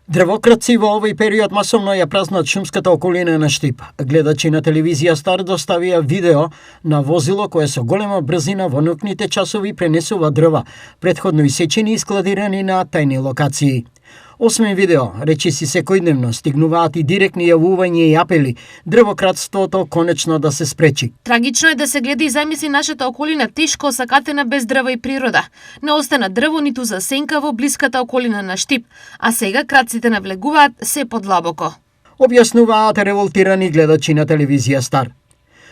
Дрвократци во овој период масовно ја празнат шумската околина на Штип. Гледачи на телевизија Стар доставија видео на возило кое со голема брзина во ноќните часови пренесува дрва, претходно исечени и складирани на тајни локации. Освен видео, речиси секојдневно стигнуваат и директни јавувања и апели дрвократството конечно да се спречи. Трагично е да се гледа и замисли нашата околина тешко осакатена без дрва и природа. Не остана дрво ниту за сенка во блиската околина на Штип, а сега крадците навлегуваат се подлабоко. Објаснуваат револтирани гледачи на телевизија Стар.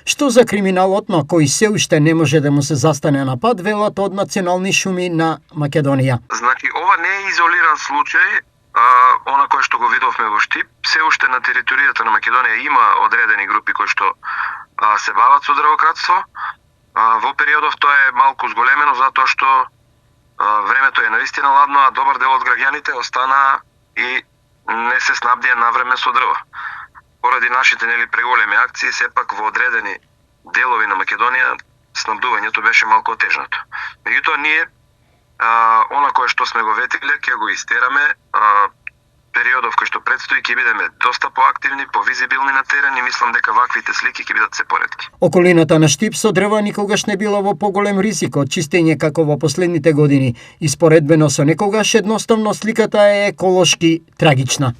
Што за криминалот на кој се уште не може да му се застане на пат, велат од национални шуми на Македонија. Значи, ова не е изолиран случај. Она кое што го видовме во Штип, се уште на територијата на Македонија има одредени групи кои што се бават со дрвократство. Во периодов тоа е малку зголемено затоа што времето е навистина ладно, а добар дел од граѓаните остана и не се снабдија навреме со дрво. Поради нашите преголеми акции, сепак во одредени делови на Македонија снабдувањето беше малку отежнато. Меѓутоа ние она кое што сме го ветиле, ќе го истераме. Периодов кој што предстои ќе бидеме доста поактивни, повизибилни на терен и мислам дека ваквите слики ќе бидат се поретки. Околината на Штип со дрва никогаш не била во поголем ризик од чистење како во последните години. Испоредбено со некогаш едноставно сликата е еколошки трагична.